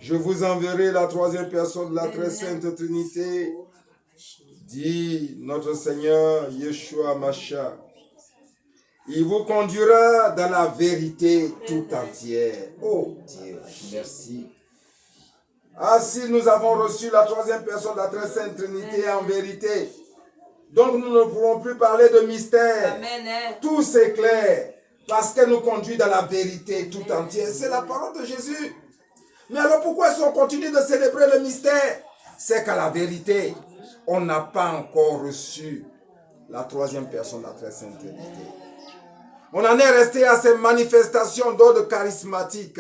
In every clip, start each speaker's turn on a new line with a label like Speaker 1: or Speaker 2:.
Speaker 1: Je vous enverrai la troisième personne de la très sainte Trinité, dit notre Seigneur Yeshua Mashiach. Il vous conduira dans la vérité tout entière. Oh Dieu, merci. Ah, si nous avons reçu la troisième personne de la très sainte Trinité en vérité, donc nous ne pourrons plus parler de mystère.
Speaker 2: Amen.
Speaker 1: Tout s'éclaire parce qu'elle nous conduit dans la vérité tout entière. C'est la parole de Jésus. Mais alors pourquoi est-ce qu'on continue de célébrer le mystère? C'est qu'à la vérité, on n'a pas encore reçu la troisième personne de la très sainte Trinité. On en est resté à ces manifestations d'ordre charismatique.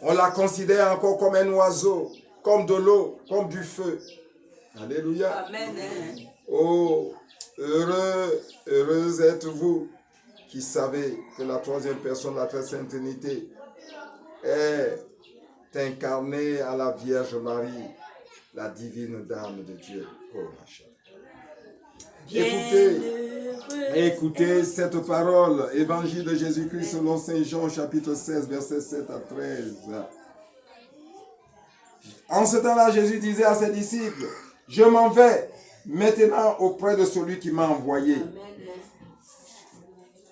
Speaker 1: On la considère encore comme un oiseau, comme de l'eau, comme du feu. Alléluia.
Speaker 2: Amen.
Speaker 1: Oh, heureux êtes-vous qui savez que la troisième personne de la très sainte Trinité est incarnée à la Vierge Marie, la divine dame de Dieu. Oh, Rachel. Écoutez cette parole, Évangile de Jésus-Christ selon Saint Jean, chapitre 16, versets 7 à 13. En ce temps-là, Jésus disait à ses disciples, « Je m'en vais maintenant auprès de celui qui m'a envoyé. »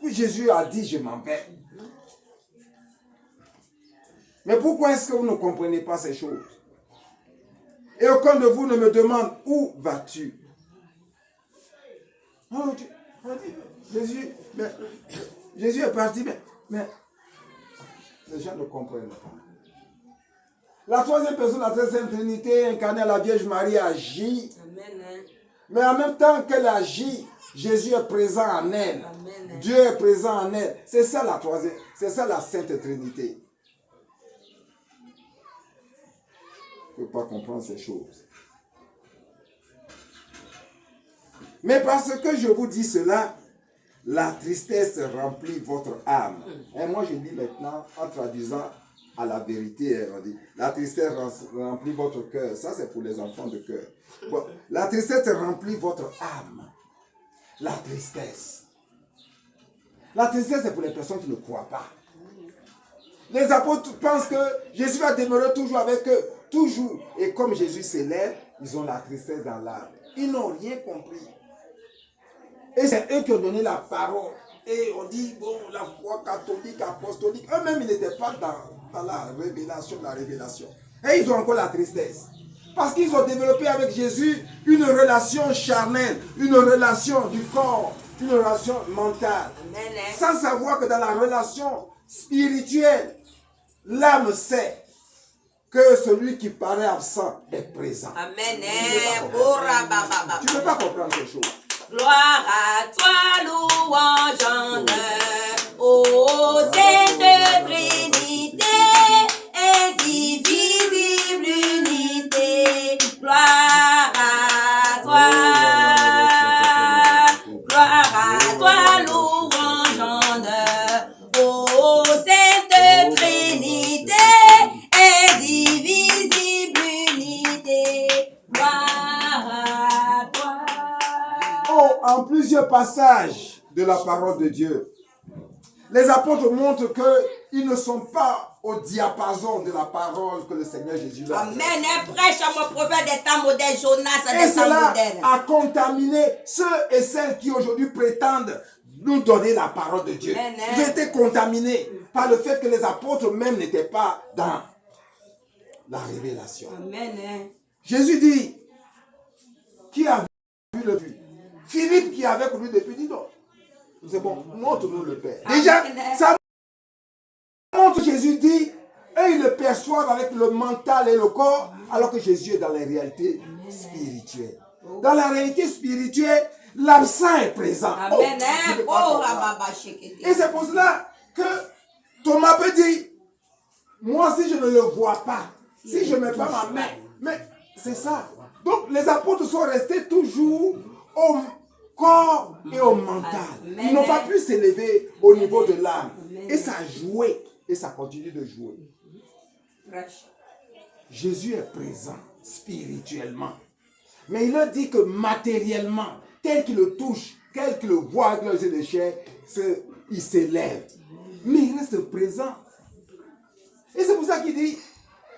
Speaker 1: Oui, Jésus a dit, « Je m'en vais. » Mais pourquoi est-ce que vous ne comprenez pas ces choses? Et aucun de vous ne me demande, « Où vas-tu » Oh, Jésus est parti, mais les gens ne comprennent pas. La troisième personne de la très sainte Trinité incarnée à la Vierge Marie agit.
Speaker 2: Amen.
Speaker 1: Mais en même temps qu'elle agit, Jésus est présent en elle.
Speaker 2: Amen.
Speaker 1: Dieu est présent en elle. C'est ça la troisième, c'est ça la Sainte Trinité. Il ne faut pas comprendre ces choses. Mais parce que je vous dis cela, la tristesse remplit votre âme. Et moi je dis maintenant, en traduisant à la vérité, on dit, la tristesse remplit votre cœur. Ça c'est pour les enfants de cœur. Bon, la tristesse remplit votre âme. La tristesse. La tristesse c'est pour les personnes qui ne croient pas. Les apôtres pensent que Jésus va demeurer toujours avec eux. Toujours. Et comme Jésus s'élève, ils ont la tristesse dans l'âme. Ils n'ont rien compris. Et c'est eux qui ont donné la parole. Et on dit, bon, la foi catholique, apostolique, eux-mêmes, ils n'étaient pas dans la révélation. Et ils ont encore la tristesse. Parce qu'ils ont développé avec Jésus une relation charnelle, une relation du corps, une relation mentale.
Speaker 2: Amen.
Speaker 1: Sans savoir que dans la relation spirituelle, l'âme sait que celui qui paraît absent est présent.
Speaker 2: Amen.
Speaker 1: Tu ne peux pas comprendre ces choses.
Speaker 2: Gloire à toi, louange, ô Sainte Trinité, indivisible unité. Gloire à toi, louange, ô Sainte Trinité, indivisible unité. Gloire à toi.
Speaker 1: Oh, en plusieurs passages de la parole de Dieu, les apôtres montrent qu'ils ne sont pas au diapason de la parole que le Seigneur Jésus leur a
Speaker 2: Amen. Un prêche à mon prophète des temps modernes, Jonas
Speaker 1: Et
Speaker 2: des temps
Speaker 1: cela
Speaker 2: modernes.
Speaker 1: a contaminé ceux et celles qui aujourd'hui prétendent nous donner la parole de Dieu.
Speaker 2: Amen.
Speaker 1: Ils ont été contaminés par le fait que les apôtres même n'étaient pas dans la révélation.
Speaker 2: Amen.
Speaker 1: Jésus dit, qui a vu le but? Philippe qui est avec lui depuis, dit non. C'est bon, montre-nous le Père. Déjà, ça montre Jésus dit, eux ils le perçoivent avec le mental et le corps, alors que Jésus est dans la réalité spirituelle. Dans la réalité spirituelle, l'absent est présent.
Speaker 2: Amen.
Speaker 1: Tu peux pas
Speaker 2: Oh,
Speaker 1: comprendre.
Speaker 2: Rababa
Speaker 1: Et
Speaker 2: Shekete.
Speaker 1: c'est pour cela que Thomas peut dire, moi si je ne le vois pas, si je ne mets pas ma main, mais c'est ça. Donc les apôtres sont restés toujours au corps et au mental. Ils n'ont pas pu s'élever au niveau de l'âme. Et ça a joué. Et ça continue de jouer. Jésus est présent spirituellement. Mais il leur dit que matériellement, tel qu'il le touche, tel qu'il le voit avec les yeux de chair, il s'élève. Mais il reste présent. Et c'est pour ça qu'il dit,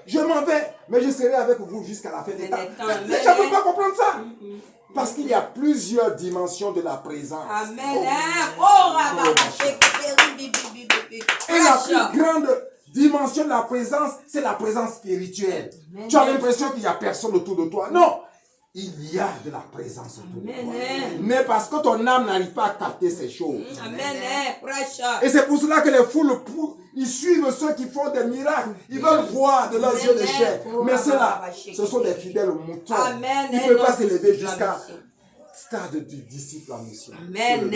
Speaker 1: je m'en vais, mais je serai avec vous jusqu'à la fin des temps.
Speaker 2: temps.
Speaker 1: Les gens ne peuvent pas comprendre ça. Parce qu'il y a plusieurs dimensions de la présence.
Speaker 2: Amen. Oh, Rabba,
Speaker 1: Et la plus grande dimension de la présence, c'est la présence spirituelle.
Speaker 2: Amen.
Speaker 1: Tu as l'impression qu'il n'y a personne autour de toi. Non, il y a de la présence autour de toi. Mais parce que ton âme n'arrive pas à capter ces choses.
Speaker 2: Amen.
Speaker 1: Et c'est pour cela que les foules, ils suivent ceux qui font des miracles. Ils veulent voir de leurs yeux de chair. Mais ceux-là, ce sont des fidèles moutons.
Speaker 2: Amen.
Speaker 1: Ils ne peuvent pas s'élever jusqu'à stade du disciple en mission.
Speaker 2: Amen.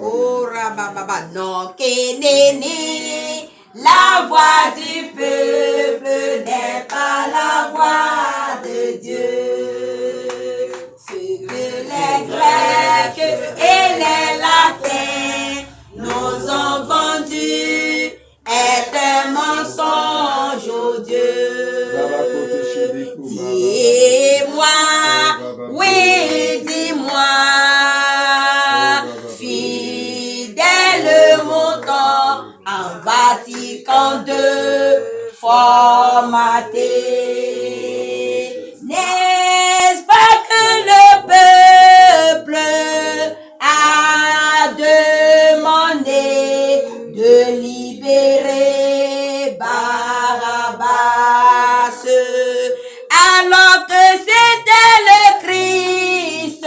Speaker 2: Oh, Rabba, non, Kénéné, la voix du peuple n'est pas la voix de Dieu. Ce que les Grecs et les Latins nous ont vendu est un mensonge, oh Dieu. Dis-moi, oui, dis-moi, fidèle montant en Vatican II formaté. N'est-ce pas que le peuple a demandé de libérer Barabbas, alors que c'était le Christ,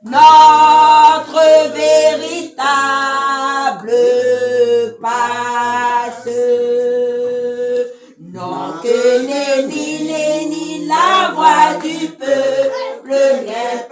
Speaker 2: notre véritable passe. Non, que ni la voix du peuple n'est